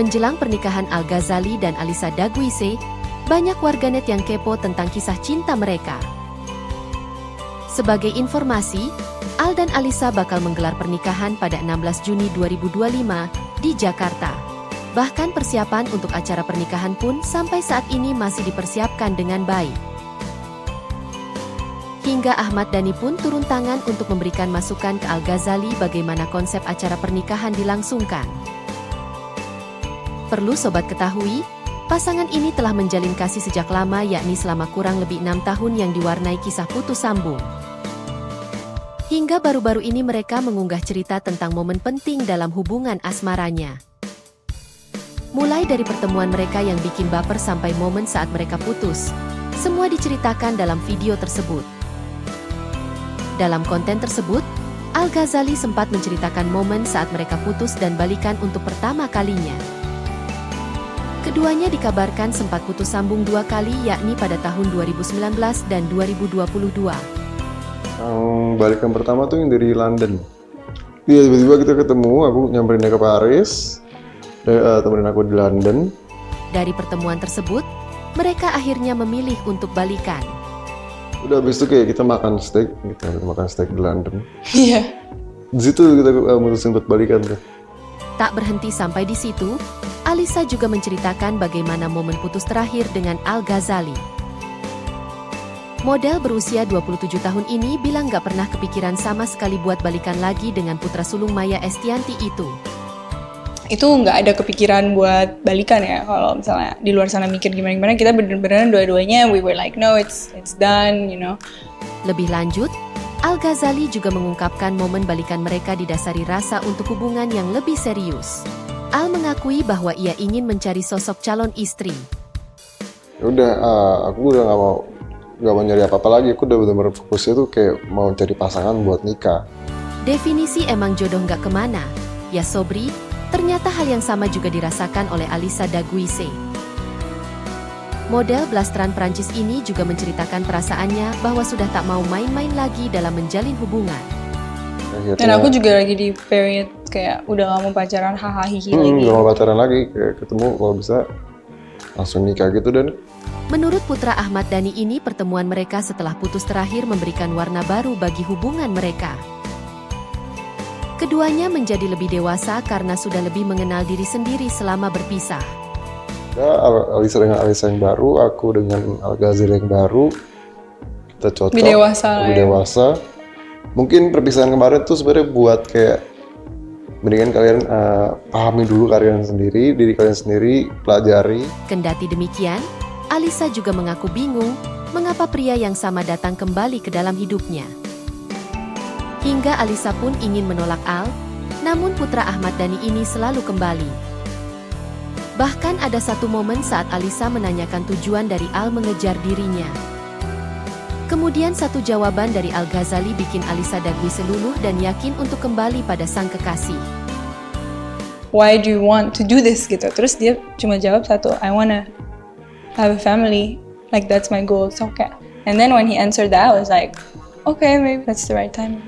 Menjelang pernikahan Al-Ghazali dan Alyssa Daguise, banyak warganet yang kepo tentang kisah cinta mereka. Sebagai informasi, Al dan Alyssa bakal menggelar pernikahan pada 16 Juni 2025 di Jakarta. Bahkan persiapan untuk acara pernikahan pun sampai saat ini masih dipersiapkan dengan baik. Hingga Ahmad Dhani pun turun tangan untuk memberikan masukan ke Al-Ghazali bagaimana konsep acara pernikahan dilangsungkan. Perlu sobat ketahui, pasangan ini telah menjalin kasih sejak lama yakni selama kurang lebih 6 tahun yang diwarnai kisah putus sambung. Hingga baru-baru ini mereka mengunggah cerita tentang momen penting dalam hubungan asmaranya. Mulai dari pertemuan mereka yang bikin baper sampai momen saat mereka putus, semua diceritakan dalam video tersebut. Dalam konten tersebut, Al-Ghazali sempat menceritakan momen saat mereka putus dan balikan untuk pertama kalinya. Keduanya dikabarkan sempat putus sambung 2 kali yakni pada tahun 2019 dan 2022. Yang balikan pertama tuh yang dari London. Iya, tiba-tiba kita ketemu, aku nyamperin dia ke Paris, temenin aku di London. Dari pertemuan tersebut, mereka akhirnya memilih untuk balikan. Udah habis itu kayak kita makan steak di London. Iya. Di situ kita mutusin buat balikan tuh. Tak berhenti sampai di situ, Alyssa juga menceritakan bagaimana momen putus terakhir dengan Al-Ghazali. Model berusia 27 tahun ini bilang gak pernah kepikiran sama sekali buat balikan lagi dengan putra sulung Maya Estianty itu. Itu nggak ada kepikiran buat balikan ya. Kalau misalnya di luar sana mikir gimana-gimana, kita bener-bener dua-duanya we were like no, it's done, you know. Lebih lanjut, Al-Ghazali juga mengungkapkan momen balikan mereka didasari rasa untuk hubungan yang lebih serius. Al mengakui bahwa ia ingin mencari sosok calon istri. Udah, aku udah nggak mau nyari apa-apa lagi. Aku udah benar-benar fokusnya tuh kayak mau cari pasangan buat nikah. Definisi emang jodoh nggak kemana, ya Sobri. Ternyata hal yang sama juga dirasakan oleh Alyssa Daguise. Model blasteran Prancis ini juga menceritakan perasaannya bahwa sudah tak mau main-main lagi dalam menjalin hubungan. Akhirnya, dan aku juga lagi di period kayak udah gak mau pacaran hahaha lagi. Gak mau pacaran lagi, kayak ketemu kalau bisa langsung nikah gitu. Dan menurut putra Ahmad Dhani ini, pertemuan mereka setelah putus terakhir memberikan warna baru bagi hubungan mereka. Keduanya menjadi lebih dewasa karena sudah lebih mengenal diri sendiri selama berpisah. ya, Alyssa dengan Alyssa yang baru, aku dengan Al-Ghazali yang baru, kita cocok, lebih dewasa. Mungkin perpisahan kemarin tuh sebenarnya buat kayak mendingan kalian pahami dulu diri kalian sendiri, pelajari. Kendati demikian, Alyssa juga mengaku bingung mengapa pria yang sama datang kembali ke dalam hidupnya. Hingga Alyssa pun ingin menolak Al, namun putra Ahmad Dhani ini selalu kembali. Bahkan ada satu momen saat Alyssa menanyakan tujuan dari Al mengejar dirinya. Kemudian satu jawaban dari Al-Ghazali bikin Alyssa Daguise luluh dan yakin untuk kembali pada sang kekasih. Why do you want to do this gitu? Terus dia cuma jawab satu, I wanna have a family, like that's my goal. So okay. And then when he answered that, I was like, okay, maybe that's the right time.